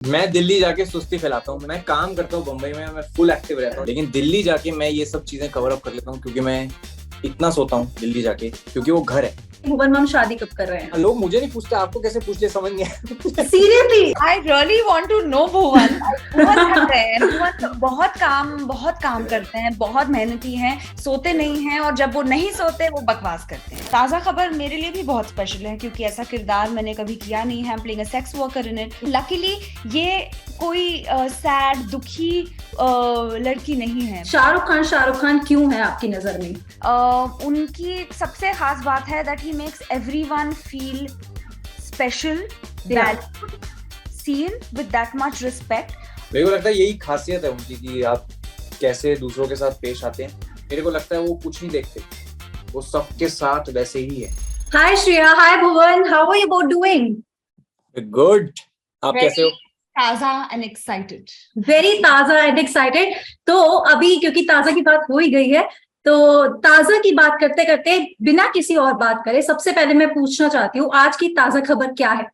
मैं दिल्ली जाके सुस्ती फैलाता हूँ। मैं काम करता हूँ बम्बई में, मैं फुल एक्टिव रहता हूँ, लेकिन दिल्ली जाके मैं ये सब चीजें कवर अप कर लेता हूँ क्योंकि मैं इतना सोता हूँ दिल्ली जाके, क्योंकि वो घर है। भुवन मैम शादी कब कर रहे हैं? लोग मुझे नहीं पूछते, आपको कैसे पूछ ले, समझ नहीं आया। Seriously I really want to know भुवन। बहुत थक रहे हैं भुवन, बहुत काम करते हैं, बहुत मेहनती हैं, सोते नहीं हैं, और जब वो नहीं सोते वो बकवास करते हैं। ताजा खबर मेरे लिए भी बहुत स्पेशल है क्योंकि ऐसा किरदार मैंने कभी किया नहीं है। Playing a sex worker in it. Luckily ये कोई सैड दुखी लड़की नहीं है। शाहरुख खान क्यों है आपकी नजर में? उनकी सबसे खास बात है that he makes everyone feel special, valued, seen with that much respect. मेरे को लगता है यही खासियत है उनकी कि आप कैसे दूसरों के साथ पेश आते हैं। मेरे को लगता है वो कुछ नहीं देखते, वो सबके साथ वैसे ही है। Hi Shreya, hi Bhuvan, how are you both doing? Good, आप कैसे हो? ताजा एंड एक्साइटेड। वेरी ताजा एंड एक्साइटेड। तो अभी क्योंकि ताजा की बात हो ही गई है, तो ताजा की बात करते करते बिना किसी और बात करे, सबसे पहले मैं पूछना चाहती हूँ आज की ताजा खबर क्या है?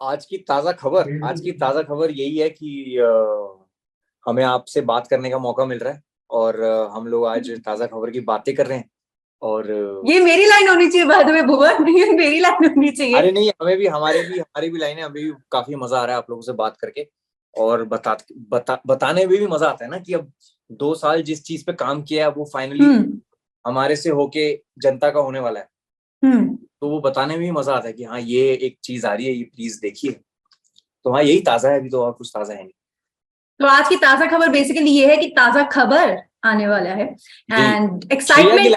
आज की ताजा खबर यही है कि हमें आपसे बात करने का मौका मिल रहा है और हम लोग आज ताजा खबर की बातें कर रहे हैं। और ये मेरी लाइन होनी चाहिए बाद में भुवन, ये मेरी लाइन होनी चाहिए। अरे नहीं, हमारी भी लाइन है। अभी भी काफी मजा आ रहा है आप लोगों से बात करके, और बताने में भी मजा आता है ना कि अब 2 साल जिस चीज पे काम किया है वो फाइनली हमारे से होके जनता का होने वाला है। तो वो बताने में भी मजा आता है कि हाँ ये एक चीज आ रही है, ये प्लीज देखिए। तो हाँ, यही ताजा है, अभी तो और कुछ ताजा है नहीं। तो आज की ताजा खबर बेसिकली ये है कि ताजा खबर आने वाला है एंड एक्साइटमेंट।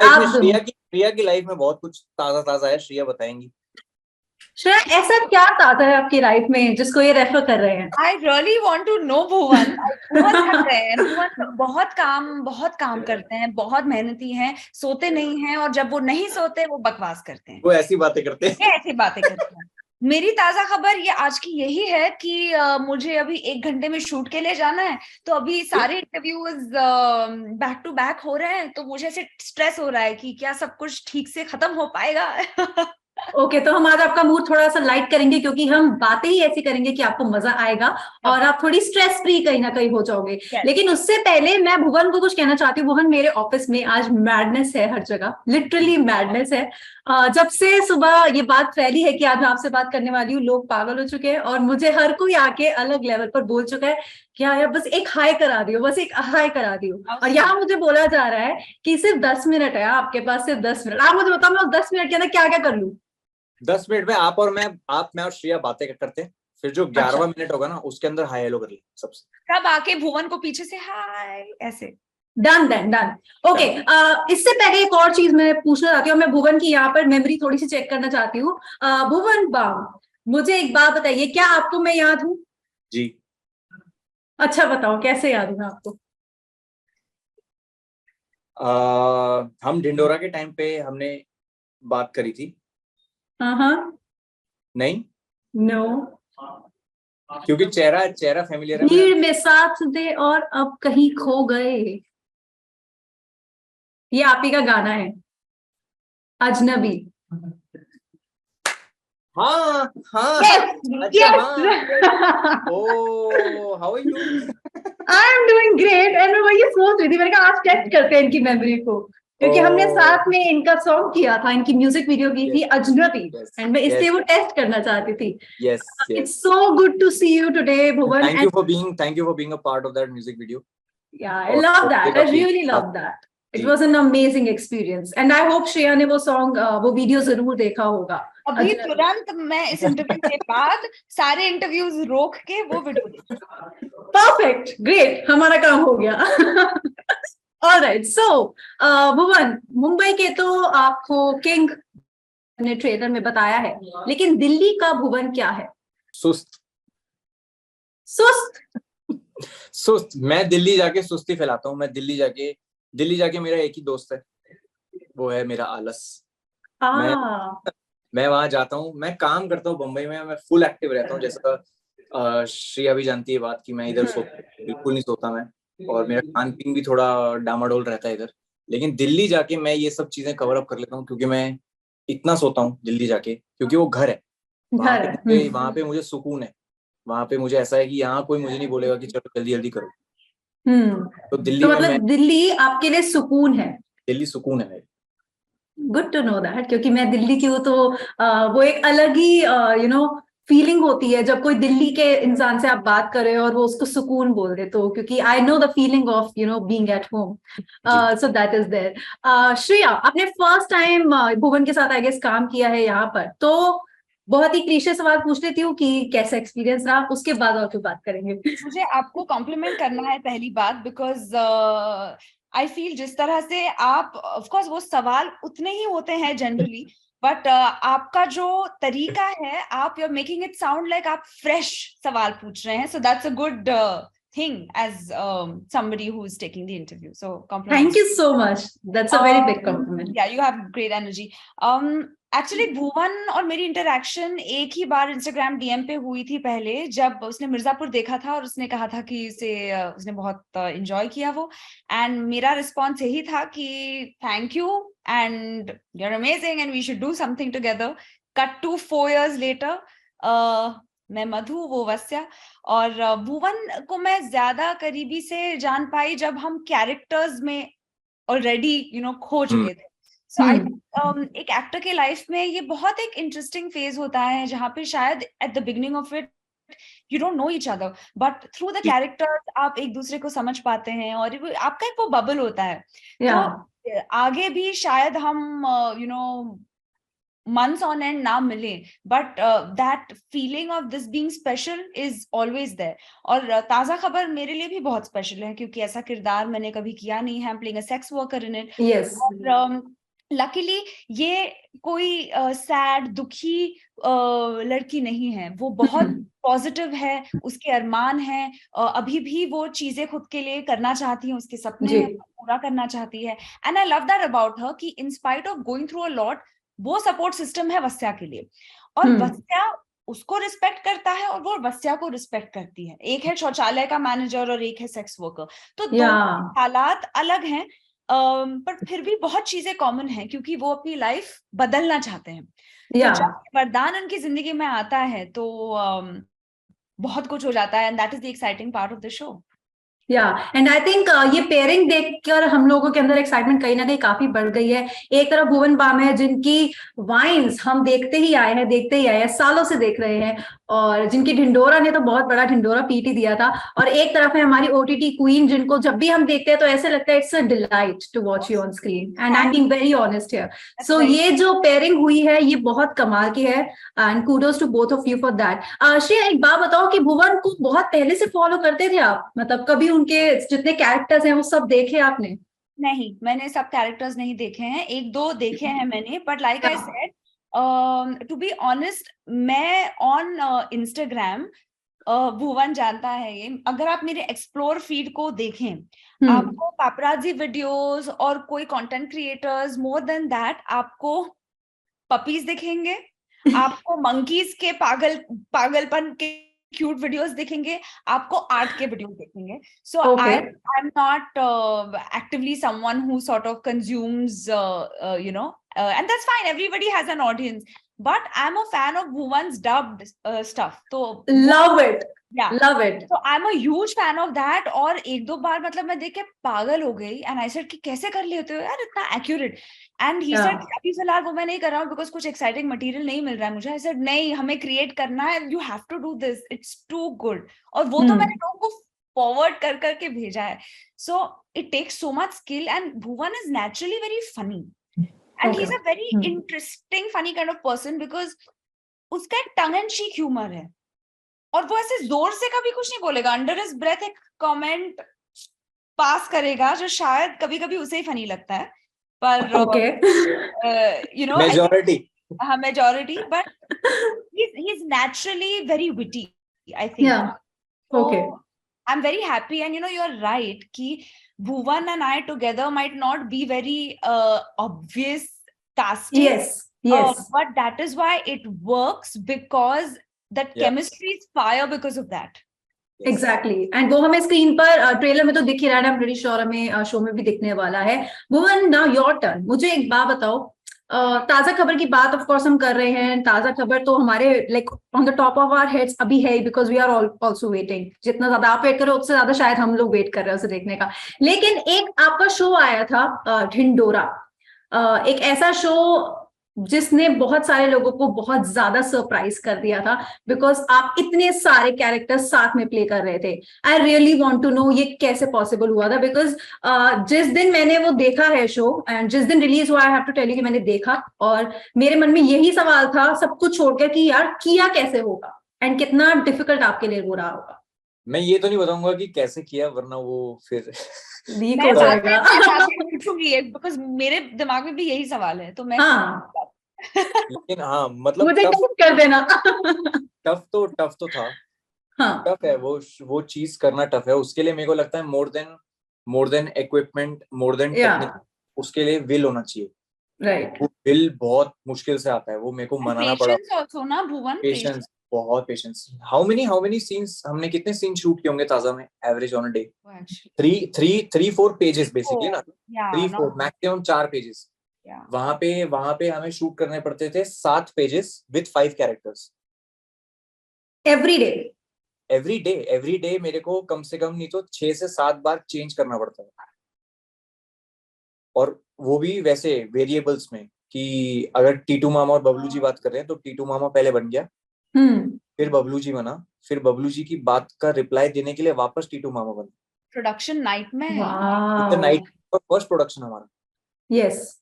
श्रेया की लाइफ में बहुत कुछ ताजा है, श्रेया बताएंगी। श्रेया, ऐसा क्या ताजा है आपकी लाइफ में जिसको ये रेफर कर रहे हैं? I really want to know भुवन। बहुत थक रहे हैं भुवन, बहुत काम करते हैं, बहुत मेहनती हैं, सोते नहीं हैं, और जब वो नहीं सोते वो बकवास करते हैं। वो ऐसी बातें करते हैं। मेरी ताजा खबर ये आज की यही है कि मुझे अभी 1 घंटे में शूट के लिए जाना है। तो अभी सारे इंटरव्यूज बैक टू बैक हो रहे हैं, तो मुझे ऐसे स्ट्रेस हो रहा है कि क्या सब कुछ ठीक से खत्म हो पाएगा। ओके, तो हम आज आपका मूड थोड़ा सा लाइट करेंगे क्योंकि हम बातें ही ऐसी करेंगे कि आपको मजा आएगा और आप थोड़ी स्ट्रेस फ्री कहीं ना कहीं हो जाओगे। लेकिन उससे पहले मैं भुवन को कुछ कहना चाहती हूँ। भुवन, मेरे ऑफिस में आज मैडनेस है, हर जगह लिटरली मैडनेस है। जब से सुबह ये बात फैली है कि आज मैं आपसे बात करने वाली हूँ, लोग पागल हो चुके हैं और मुझे हर कोई आके अलग लेवल पर बोल चुका है कि हाँ यार बस एक हाई करा दियो, बस एक हाई करा दियो। और यहाँ मुझे बोला जा रहा है कि सिर्फ 10 मिनट है आपके पास, सिर्फ 10 मिनट। आप मुझे बताओ मैं 10 मिनट के अंदर क्या क्या कर लूँ? 10 मिनट में आप मैं और श्रेया बातें करते हैं, फिर जो 11वां मिनट होगा ना उसके अंदर हाय हेलो कर ले सबसे। तब आके भुवन को पीछे से हाय ऐसे। डन। ओके, इससे पहले एक और चीज मैं पूछना चाहती हूँ। मैं भुवन की यहाँ पर मेमोरी थोड़ी सी चेक करना चाहती हूँ। भुवन बाम, मुझे एक बात बताइए, क्या आपको मैं याद हूँ? जी। अच्छा बताओ, कैसे याद हूँ आपको? हम ढिंडोरा के टाइम पे हमने बात करी थी। नहीं, नो, क्योंकि चेहरा फेमिलियर है। भीड़ में साथ दे और अब कहीं खो गए, ये आप ही का गाना है, अजनबी। हाँ। अच्छा, हाँ। Oh, how are you? I am doing great. And मैं वही सोच रही थी, मैंने कहा आज टेस्ट करते हैं इनकी मेमोरी को, क्योंकि हमने साथ में इनका सॉन्ग किया था, इनकी म्यूजिक वीडियो की थी अजनबी, एंड मैं इसलिए वो टेस्ट करना चाहती थी। It's so good to see you today Bhuvan. Thank you for being a part of that music video. Yeah, I love that. I really love that. It was an amazing experience, and I hope Shreya ने वो song, वो video जरूर देखा होगा। अभी तुरंत मैं इस इंटरव्यू के बाद सारे इंटरव्यूज रोक के वो वीडियो देखूंगा। परफेक्ट, ग्रेट, हमारा काम हो गया। ऑलराइट, सो भुवन, मुंबई के तो आपको किंग ने ट्रेलर में बताया है, लेकिन दिल्ली का भुवन क्या है? सुस्त। मैं दिल्ली जाके सुस्ती फैलाता हूँ। मैं दिल्ली जाके मेरा एक ही दोस्त है, वो है मेरा आलस। मैं वहां जाता हूँ, मैं काम करता हूँ बम्बई में, मैं फुल एक्टिव रहता हूँ। जैसा श्रेया भी जानती है बात कि मैं इधर बिल्कुल नहीं सोता मैं, और मेरा खान पीन भी थोड़ा डामाडोल रहता है इधर। लेकिन दिल्ली जाके मैं ये सब चीजें कवर अप कर लेता हूँ क्योंकि मैं इतना सोता हूँ दिल्ली जाके, क्योंकि वो घर है। वहां पे मुझे सुकून है। वहां पे मुझे ऐसा है कि यहाँ कोई मुझे नहीं बोलेगा कि चलो जल्दी जल्दी करो। तो दिल्ली तो में मतलब दिल्ली आपके लिए सुकून है? दिल्ली सुकून है मेरे। गुड टू नो दैट, क्योंकि मैं दिल्ली की हूँ, तो वो एक अलग ही फीलिंग होती है जब कोई दिल्ली के इंसान से आप बात कर रहे हो और वो उसको सुकून बोल दे, तो क्योंकि I know the feeling of being at home, so that is there. Shreya, आपने फर्स्ट टाइम भुवन के साथ आई गेस काम किया है यहाँ पर, तो बहुत ही क्लीशे सवाल पूछ लेती हूँ कि कैसा एक्सपीरियंस रहा, उसके बाद और फिर बात करेंगे। मुझे आपको कॉम्प्लीमेंट करना है पहली बात, बिकॉज आई फील जिस तरह से आप, ऑफ कोर्स वो सवाल उतने ही होते हैं जनरली, बट आपका जो तरीका है, आप you are making it sound like आप फ्रेश सवाल पूछ रहे हैं, so that's a good thing as somebody who is taking the interview. So compliments. Thank you so much. That's a very big compliment. Yeah, you have great energy. Actually भुवन और मेरी interaction एक ही बार Instagram DM पे हुई थी पहले, जब उसने मिर्जापुर देखा था और उसने कहा था कि उसने बहुत एंजॉय किया वो, एंड मेरा रिस्पॉन्स यही था कि thank you and you are amazing and we should do something together. Cut to 4 years later, मैं मधु, वो वस्या, और भुवन को मैं ज्यादा करीबी से जान पाई जब हम कैरेक्टर्स में ऑलरेडी खो चुके थे। सो आई एक एक्टर के लाइफ में ये बहुत एक इंटरेस्टिंग फेज होता है जहाँ पे शायद at the beginning of it you don't know each other, but through the characters आप एक दूसरे को समझ पाते हैं और आपका एक वो बबल होता है। तो आगे भी शायद हम months on end ना मिले, but that feeling of this being special is always there. और ताजा खबर मेरे लिए भी बहुत स्पेशल है क्योंकि ऐसा किरदार मैंने कभी किया नहीं है, I'm playing a sex worker in it. Yes. और लकीली ये कोई सैड दुखी लड़की नहीं है, वो बहुत पॉजिटिव है, उसके अरमान है, अभी भी वो चीजें खुद के लिए करना चाहती है, उसके सपने हैं पूरा करना चाहती है, and I love that about her कि in spite of going through a lot वो सपोर्ट सिस्टम है वस्या के लिए, और वस्या उसको रिस्पेक्ट करता है और वो वस्या को रिस्पेक्ट करती है। एक है शौचालय का मैनेजर और एक है सेक्स वर्कर, तो दो हालात अलग हैं, पर फिर भी बहुत चीजें कॉमन हैं क्योंकि वो अपनी लाइफ बदलना चाहते हैं। तो जब वरदान उनकी जिंदगी में आता है तो बहुत कुछ हो जाता है, and that is the exciting part of the show. And I think ये पेयरिंग देखकर हम लोगों के अंदर एक्साइटमेंट कहीं ना कहीं काफी बढ़ गई है। एक तरफ भुवन बाम है जिनकी वाइन्स हम देखते ही आए हैं, सालों से देख रहे हैं, और जिनकी ढिंडोरा ने तो बहुत बड़ा ढिंडोरा पीट ही दिया था, और एक तरफ है हमारी ओटीटी क्वीन जिनको जब भी हम देखते हैं तो ऐसे लगता है it's a delight to watch you on screen, and I am being very honest here. So ये जो पेयरिंग हुई है ये बहुत कमाल की है, and kudos to both of you for that. Shreya, एक बात बताओ कि भुवन को बहुत पहले से फॉलो करते थे आप, मतलब कभी उनके जितने कैरेक्टर्स हैं वो सब देखे आपने? नहीं, मैंने सब कैरेक्टर्स नहीं देखे हैं, एक दो देखे हैं मैंने, but like I said, to be honest, मैं ऑन इंस्टाग्राम, भुवन जानता है ये, अगर आप मेरे एक्सप्लोर फीड को देखें, आपको पापराजी वीडियोस और कोई content creators, more than that आपको पपीज दिखेंगे, आपको मंकीज के पागलपन के क्यूट वीडियोस दिखेंगे, आपको आर्ट के वीडियोस दिखेंगे। So I am not actively someone who sort of consumes and that's fine, everybody has an audience, but I'm a fan of Bhuvan's dubbed stuff, so love it, love it, so I'm a huge fan of that। और एक दो बार मतलब मैं देख के पागल हो गई, and I said कि कैसे कर लेते हो यार इतना accurate, and he said अभी फिलहाल वो मैं नहीं कर रहा हूँ because कुछ exciting material नहीं मिल रहा है मुझे। I said नहीं, हमें create करना है, you have to do this, it's too good, और वो तो मैंने लोगों को forward कर करके भेजा है। So it takes so much skill, and Bhuvan is naturally very funny, and he's a very interesting funny kind of person because उसका एक tongue and cheek humor है, और वो ऐसे जोर से कभी कुछ नहीं बोलेगा, अंडर हिज ब्रेथ एक कमेंट पास करेगा जो शायद कभी कभी उसे ही फनी लगता है, पर you know majority, but he is naturally very witty, I think. Okay, I am very happy, and you are right कि Bhuvan and I together might not be very obvious casting. Yes. But that is why it works, because that chemistry is fire because of that. Exactly. And वो हमें screen पर trailer में तो दिख ही रहा है, I'm pretty sure हमें show में भी दिखने वाला है। Bhuvan, now your turn. मुझे एक बात बताओ, ताजा खबर की बात ऑफ कोर्स हम कर रहे हैं, ताजा खबर तो हमारे like on the top of our heads अभी है, because we are also waiting. जितना ज्यादा आप वेट कर रहे हो उससे ज्यादा शायद हम लोग वेट कर रहे हैं उसे देखने का। लेकिन एक आपका शो आया था ढिंडोरा, एक ऐसा शो जिसने बहुत सारे लोगों को बहुत ज्यादा सरप्राइज कर दिया था, बिकॉज आप इतने सारे कैरेक्टर्स साथ में प्ले कर रहे थे। I really want to know ये कैसे पॉसिबल हुआ था, बिकॉज जिस दिन मैंने वो देखा है शो एंड जिस दिन रिलीज हुआ, I have to tell you कि मैंने देखा और मेरे मन में यही सवाल था सब कुछ छोड़कर कि यार किया कैसे होगा एंड कितना डिफिकल्ट आपके लिए वो रहा होगा। मैं ये तो नहीं बताऊंगा कि कैसे किया, वरना वो फिर लीक हो जाएगा। पूछूंगी बिकॉज मेरे दिमाग में भी यही सवाल है, तो मैं लेकिन हाँ मतलब मुझे टफ कर देना। टफ तो था। हाँ, टफ है वो चीज करना टफ है। उसके लिए मेरे को लगता है more than equipment, more than technique, उसके लिए विल होना चाहिए। राइट। वो विल बहुत मुश्किल से आता है, वो मेरे को मनाना पड़ा। पेशेंस, बहुत पेशेंस। हाउ मेनी सीन्स हमने, कितने सीन शूट किए होंगे ताजा में average on a day? 3-4 pages basically ना, 3-4 मैक्सिमम 4 पेजेस। वहां पे हमें शूट करने पड़ते थे 7 pages with 5 characters every day मेरे को कम से कम नहीं तो 6 से 7 बार चेंज करना पड़ता है। और वो भी वैसे वेरिएबल्स में कि अगर टीटू मामा और बबलू जी बात कर रहे हैं तो टीटू मामा पहले बन गया, फिर बबलू जी बना, फिर बबलू जी की बात का रिप्लाई देने के लिए वापस टीटू मामा बना। प्रोडक्शन नाइट में है। नाइट का फर्स्ट प्रोडक्शन हमारा। यस,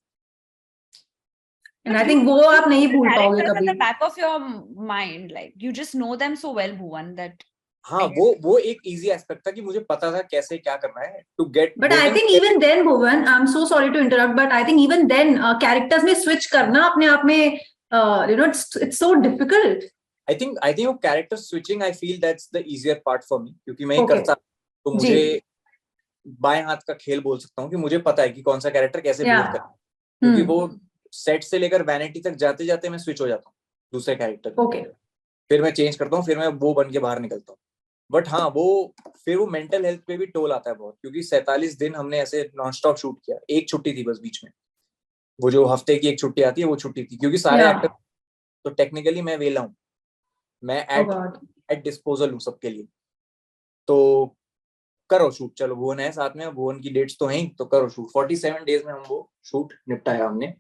and I think वो आप नहीं भूल पाओगे कभी। At the back of your mind, like you just know them so well, Bhuvan, that हाँ, वो एक इजी एस्पेक्ट था कि मुझे पता था कैसे क्या करना है to get. But I think even then Bhuvan, I am so sorry to interrupt, but I think even then characters में स्विच करना अपने आप में you know it's so difficult. I think वो character switching, I feel that's the easier part for me, क्योंकि मैं करता तो मुझे बाएं हाथ का खेल बोल सकता हूँ कि मुझे पता है कि कौन सा कैरेक्टर कैसे बिहेव करता है, क्योंकि वो सेट से लेकर वैनिटी तक जाते जाते मैं स्विच हो जाता हूँ दूसरे कैरेक्टर। फिर मैं चेंज करता हूँ, फिर मैं वो बन के बाहर निकलता हूँ। बट हाँ, फिर वो मेंटल हेल्थ पे भी टोल आता है बहुत, क्योंकि 47 दिन हमने ऐसे नॉन स्टॉप शूट किया। एक छुट्टी थी बस बीच में, वो जो हफ्ते की एक छुट्टी आती है वो छुट्टी थी, क्योंकि सारे एक्टर तो टेक्निकली मैं वेला हूँ, मैं एट डिस्पोजल हूँ सबके लिए। तो करो शूट, चलो भुवन है साथ में, भुवन की डेट्स तो हैं, तो करो शूट। 47 डेज में हम वो शूट निपटाया हमने।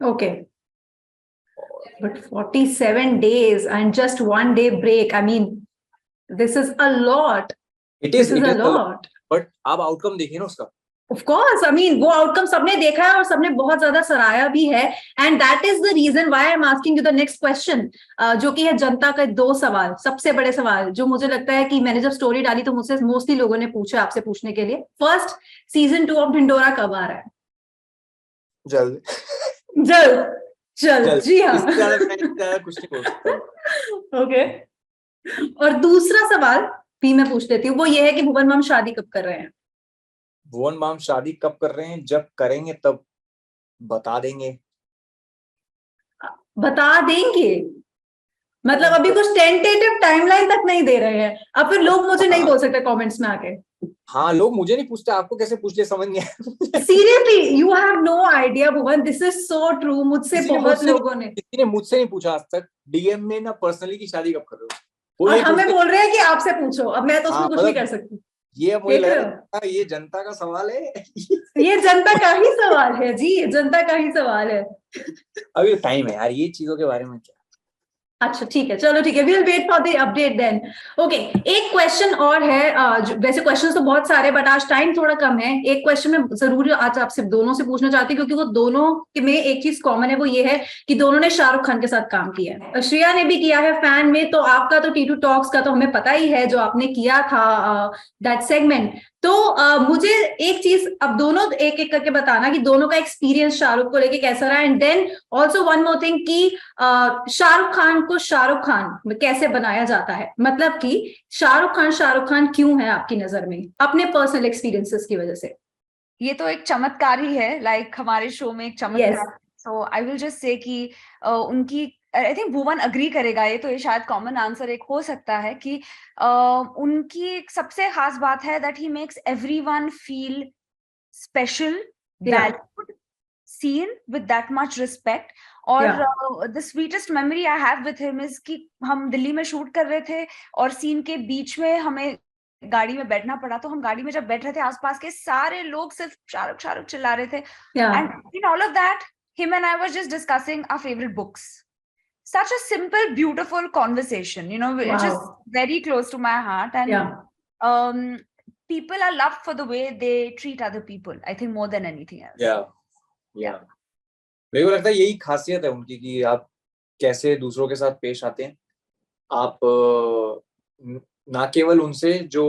Okay, but 47 days and just 1 day break, I mean this is a lot. It is a lot. But आप आउटकम देखिए ना उसका। Of course, I mean वो आउटकम सबने देखा है और सबने बहुत ज्यादा सराहा भी है, and that is the reason why I'm asking you the next question, जो कि है जनता का 2 सवाल, सबसे बड़े सवाल जो मुझे लगता है कि मैंने जब स्टोरी डाली तो मुझसे मोस्टली लोगों ने पूछा आपसे पूछने के लिए। फर्स्ट, सीजन 2 ऑफ ढिंडोरा कब आ रहा है? जल्द जी हाँ। कुछ नहीं बोल सकता। ओके, और दूसरा सवाल भी मैं पूछ लेती हूँ, वो ये है कि भुवन माम शादी कब कर रहे हैं? भुवन माम शादी कब कर रहे हैं? जब करेंगे तब बता देंगे। मतलब अभी कुछ टेंटेटिव टाइमलाइन तक नहीं दे रहे हैं। अब फिर लोग मुझे नहीं बोल सकते कमेंट्स में आके। हाँ, लोग मुझे नहीं पूछते, आपको कैसे पूछ ले, समझ नहीं आया। Seriously, you have no idea Bhuvan, this is so true. मुझसे बहुत लोगों ने, किसी ने मुझसे नहीं पूछा आज तक डीएम में ना पर्सनली की शादी कब कर रहे हो, और हमें बोल रहे हैं कि आपसे पूछो। अब मैं तो उसमें कुछ नहीं कर सकती। ये मुझे लग रहा है ये जनता का सवाल है। ये जनता का ही सवाल है जी, जनता का ही सवाल है। अभी टाइम है यार, ये चीजों के बारे में क्या। अच्छा ठीक है, चलो ठीक है, we will wait for the update then. Okay, एक क्वेश्चन और है, वैसे क्वेश्चंस तो बहुत सारे बट आज टाइम थोड़ा कम है। एक क्वेश्चन मैं जरूर आज आपसे दोनों से पूछना चाहती हूँ, क्योंकि वो दोनों में एक चीज कॉमन है, वो ये है कि दोनों ने शाहरुख खान के साथ काम किया है। श्रेया ने भी किया है फैन में, तो आपका तो टीटू टॉक्स का तो हमें पता ही है जो आपने किया था दैट सेगमेंट। तो मुझे एक चीज अब दोनों एक एक करके बताना कि दोनों का एक्सपीरियंस शाहरुख को लेके कैसा रहा, and then also one more thing कि शाहरुख खान को शाहरुख खान कैसे बनाया जाता है, मतलब कि शाहरुख खान क्यों है आपकी नजर में अपने पर्सनल एक्सपीरियंसेस की वजह से? ये तो एक चमत्कार ही है, लाइक हमारे शो में एक चमत्कार। सो आई विल जस्ट से कि उनकी, आई थिंक भुवन अग्री करेगा, ये तो ये शायद कॉमन आंसर एक हो सकता है कि उनकी एक सबसे खास बात है that he makes everyone feel special, valued, seen with that much respect. और the sweetest memory I have with him is कि हम दिल्ली में शूट कर रहे थे और सीन के बीच में हमें गाड़ी में बैठना पड़ा, तो हम गाड़ी में जब बैठ रहे थे आसपास के सारे लोग सिर्फ शाहरुख शाहरुख चिल्ला रहे थे, and in all of that him and I was just discussing our favorite books. Such a simple, beautiful conversation, you know, which is very close to my heart. And people are loved for the way they treat other people, I think, more than anything else. Yeah. मेरे को लगता है यही खासियत है उनकी कि आप कैसे दूसरों के साथ पेश आते हैं। आप ना केवल उनसे जो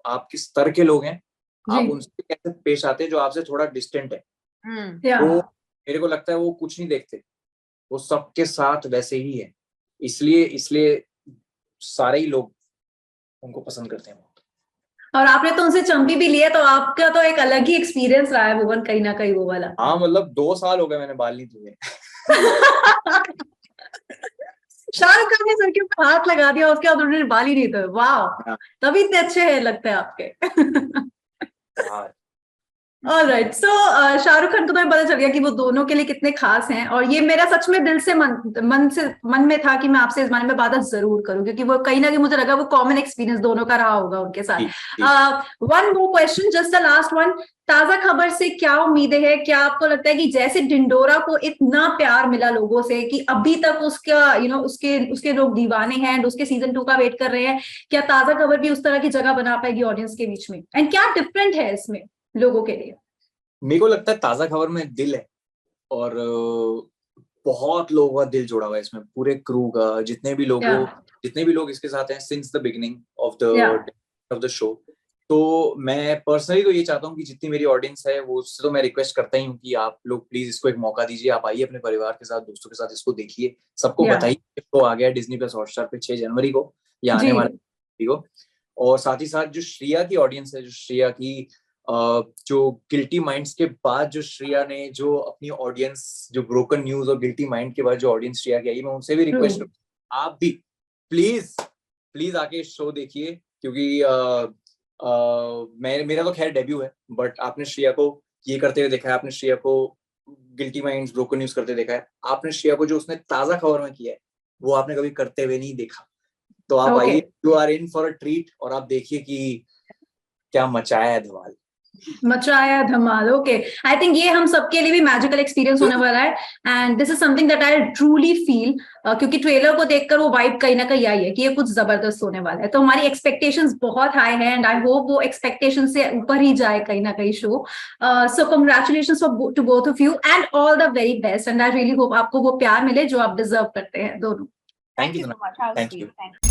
आपके स्तर के लोग हैं, आप उनसे कैसे पेश आते हैं जो आपसे थोड़ा डिस्टेंट है। वो मेरे को लगता है वो कुछ नहीं देखते, वो सबके साथ वैसे ही है, इसलिए सारे ही लोग उनको पसंद करते हैं। और आपने तो उनसे चंपी भी लिया, तो आपका तो एक अलग ही एक्सपीरियंस रहा है भुवन, कहीं ना कहीं वो वाला। हाँ, मतलब 2 साल हो गए मैंने बाल नहीं धोए। शाहरुख खान ने सर के ऊपर हाथ लगा दिया, उसके बाद उन्होंने बाल ही नहीं धोए। वाह, तभी इतने अच्छे हैं लगते हैं आपके। ऑलराइट, सो शाहरुख खान को तो पता चल गया कि वो दोनों के लिए कितने खास हैं, और ये मेरा सच में दिल से मन में था कि मैं आपसे इस बारे में बात जरूर करूं, क्योंकि वो कहीं ना कहीं मुझे लगा वो कॉमन एक्सपीरियंस दोनों का रहा होगा उनके साथ। One more question, just the last one. ताजा खबर से क्या उम्मीदें हैं? क्या आपको लगता है कि जैसे ढिंढोरा को इतना प्यार मिला लोगों से कि अभी तक उसका उसके लोग दीवाने हैं एंड उसके सीजन 2 का वेट कर रहे हैं, क्या ताजा खबर भी उस तरह की जगह बना पाएगी ऑडियंस के बीच में? एंड क्या डिफरेंट है इसमें लोगों के लिए? मेरे को लगता है ताजा खबर में दिल है, और बहुत लोगों का दिल जुड़ा हुआ है इसमें, पूरे क्रू का, जितने भी लोग इसके साथ हैं since the beginning of the show. तो मैं पर्सनली तो ये चाहता हूँ कि जितनी मेरी ऑडियंस है वो, उससे तो मैं रिक्वेस्ट करता ही हूँ कि आप लोग प्लीज इसको एक मौका दीजिए, आप आइए अपने परिवार के साथ, दोस्तों के साथ इसको देखिए, सबको बताइए। तो आ गया डिज्नी प्लस हॉटस्टार पे 6 जनवरी को, या आने वाले को। और साथ ही साथ जो श्रिया की ऑडियंस है, जो श्रिया की जो गिल्टी माइंड्स के बाद जो श्रिया ने जो अपनी ऑडियंस, जो ब्रोकन न्यूज और गिल्टी माइंड के बाद जो ऑडियंस श्रिया की आई, मैं उनसे भी रिक्वेस्ट करूँ आप भी प्लीज आके शो देखिए, क्योंकि मेरा तो खैर डेब्यू है, बट आपने श्रिया को ये करते हुए देखा है, आपने श्रिया को गिल्टी माइंड्स, ब्रोकन न्यूज करते देखा है, आपने श्रिया को जो उसने ताजा खबर में किया है वो आपने कभी करते हुए नहीं देखा। तो आप आइए, you are in for a treat, और आप देखिए कि क्या मचाया है धमाल। ओके, आई थिंक ये हम सबके लिए भी मैजिकल एक्सपीरियंस होने वाला है, and this is something that I truly feel, क्योंकि ट्रेलर को देखकर वो वाइब कहीं ना कहीं आई है कि ये कुछ जबरदस्त होने वाला है। तो हमारी एक्सपेक्टेशंस बहुत हाई है, एंड आई होप वो एक्सपेक्टेशन से ऊपर ही जाए कहीं ना कहीं show. So congratulations to both of you and all the very best, and I really hope आपको वो प्यार मिले जो आप डिजर्व करते हैं दोनों। Thank you so much.